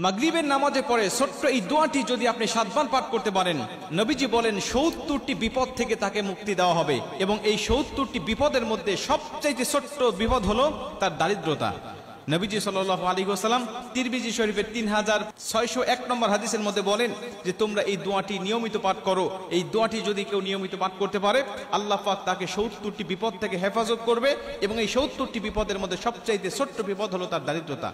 মাগরিবের নামাজে পড়ে ছোট্ট এই দোয়াটি যদি আপনি 7 বার পাঠ করতে পারেন, নবীজি বলেন 70টি বিপদ থেকে তাকে মুক্তি দেওয়া হবে। এবং এই 70টি বিপদের মধ্যে সবচাইতে ছোট্ট বিপদ হলো তার দারিদ্রতা। নবীজি সাল্লাল্লাহু আলাইহি ওয়াসাল্লাম তিরমিজি শরীফের 3601 নম্বর হাদিসের মধ্যে বলেন যে তোমরা এই দোয়াটি নিয়মিত পাঠ করো। এই দোয়াটি যদি কেউ নিয়মিত পাঠ করতে পারে, আল্লাহ পাক তাকে 70টি বিপদ থেকে হেফাজত করবে। এবং এই 70টি বিপদের মধ্যে সবচাইতে ছোট্ট বিপদ হলো তার দারিদ্রতা।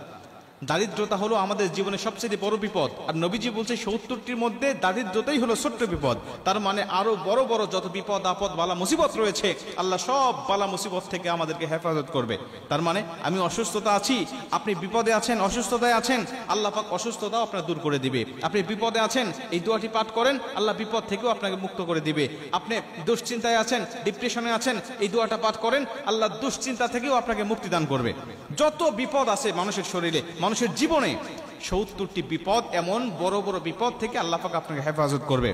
দারিদ্রতা হলো আমাদের জীবনের সবচেয়ে বড় বিপদ। আর নবীজি বলছে 70টির মধ্যে দারিদ্রতাই হলো ছোট্ট বিপদ। তার মানে আরো বড় বড় যত বিপদ আপদ বালা মুসিবত রয়েছে, আল্লাহ সব বালা মুসিবত থেকে আমাদেরকে হেফাজত করবে। তার মানে আমি অসুস্থতা আছি, আপনি বিপদে আছেন, অসুস্থতায় আছেন, আল্লাহ পাক অসুস্থতাও আপনার দূর করে দিবে। আপনি বিপদে আছেন, এই দোয়াটি পাঠ করেন, আল্লাহ বিপদ থেকেও আপনাকে মুক্ত করে দিবে। আপনি দুশ্চিন্তায় আছেন, ডিপ্রেশনে আছেন, এই দোয়াটা পাঠ করেন, আল্লাহ দুশ্চিন্তা থেকেও আপনাকে মুক্তি দান করবে। যত বিপদ আছে মানুষের শরীরে, মানুষের জীবনে, 70টি বিপদ, এমন বড় বড় বিপদ থেকে আল্লাহ পাক আপনাকে হেফাজত করবে।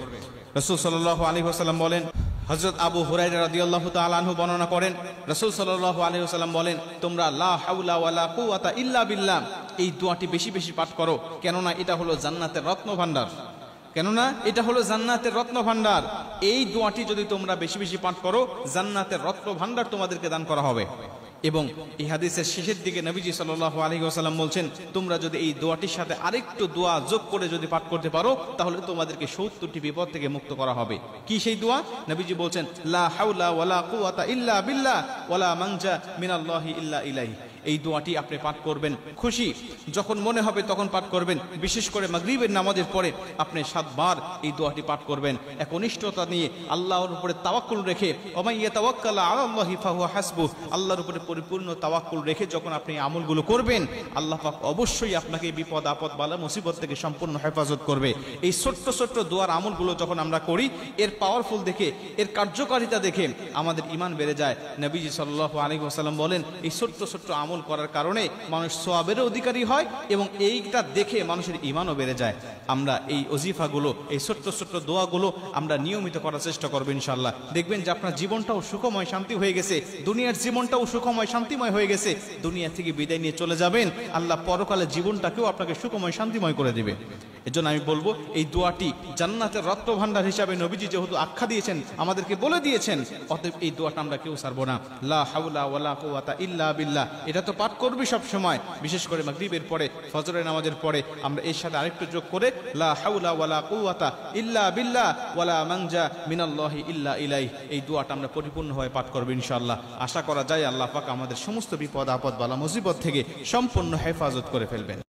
রাসূল সাল্লাল্লাহু আলাইহি ওয়াসাল্লাম বলেন, হযরত আবু হুরায়রা রাদিয়াল্লাহু তাআলা আনহু বর্ণনা করেন, রাসূল সাল্লাল্লাহু আলাইহি ওয়াসাল্লাম বলেন, তোমরা লা হাওলা ওয়ালা কুওয়াতা ইল্লা বিল্লাহ এই দোয়াটি বেশি বেশি পাঠ করো, কেননা এটা হলো জান্নাতের রত্ন ভান্ডার। কেননা এটা হলো জান্নাতের রত্ন ভান্ডার। এই দোয়াটি যদি তোমরা বেশি বেশি পাঠ করো, জান্নাতের রত্ন ভান্ডার তোমাদেরকে দান করা হবে। এবং এই হাদিসের শেষের দিকে নবীজি সাল্লাল্লাহু আলাইহি ওয়াসাল্লাম বলছেন, তোমরা যদি এই দোয়াটির সাথে আরেকটু দোয়া যোগ করে যদি পাঠ করতে পারো, তাহলে তোমাদেরকে 70টি বিপদ থেকে মুক্ত করা হবে। কি সেই দোয়া? নবীজি বলছেন, লা হাওলা ওয়ালা কুওয়াতা ইল্লা বিল্লাহ ওয়ালা মানজা মিনাল্লাহি ইল্লা ইলাইহি। এই দোয়াটি আপনি পাঠ করবেন খুশি যখন মনে হবে তখন পাঠ করবেন। বিশেষ করে মাগরিবের নামাজের পরে আপনি 7 বার এই দোয়াটি পাঠ করবেন, একনিষ্ঠতা নিয়ে, আল্লাহর উপরে তাওয়াক্কুল রেখে। ওয়া মান ইয়াতাওয়াক্কাল আলাল্লাহি ফাহুয়া হাসবুহ। আল্লাহর উপরে পরিপূর্ণ তাওয়াক্কুল রেখে যখন আপনি আমলগুলো করবেন, আল্লাহ পাক অবশ্যই আপনাকে বিপদ আপদ বালা মুসিবত থেকে সম্পূর্ণ হেফাজত করবে। এই ছোট্ট ছোট্ট দোয়ার আমলগুলো যখন আমরা করি, এর পাওয়ারফুল দেখে, এর কার্যকারিতা দেখে আমাদের ঈমান বেড়ে যায়। নবীজি সাল্লাল্লাহু আলাইহি ওয়াসাল্লাম বলেন, এই ছোট্ট ছোট্ট আমল করার কারণে মানুষ সওয়াবের অধিকারী হয় এবং এইটা দেখে মানুষের ঈমানও বেড়ে যায়। আমরা এই ওজিফাগুলো, এই ছোট্ট ছোট্ট দোয়াগুলো আমরা নিয়মিত করার চেষ্টা করব ইনশাআল্লাহ। দেখবেন যে আপনার জীবনটাও সুখময় শান্তি হয়ে গেছে, দুনিয়ার জীবনটাও সুখময় শান্তিময় হয়ে গেছে। দুনিয়া থেকে বিদায় নিয়ে চলে যাবেন, আল্লাহ পরকালের জীবনটাকেও আপনাকে সুখময় শান্তিময় করে দিবে। এজন্য আমি বলবো, এই দোয়াটি জান্নাতের রত্ন ভান্ডার হিসাবে নবীজি যেহেতু আখ্যা দিয়েছেন, আমাদেরকে বলে দিয়েছেন, অতএব এই দোয়াটা আমরা কেউ ছাড়বো না। লা হাওলা ওয়ালা কুওয়াতা ইল্লা বিল্লাহ। এটা তো পাঠ করবি সব সময়, বিশেষ করে মাগরিবের পরে, ফজরের নামাজের পরে আমরা এর সাথে আরেকটু যোগ করে লা হাওলা ওয়ালা কুওয়াতা ইল্লা বিল্লাহ ওয়ালা মানজা মিনাল্লাহি ইল্লা ইলাইহি এই দোয়াটা আমরা পরিপূর্ণভাবে পাঠ করব ইনশাআল্লাহ। আশা করা যায় আল্লাহ পাক আমাদের সমস্ত বিপদ আপদ বালা মুসিবত থেকে সম্পূর্ণ হেফাজত করে ফেলবেন।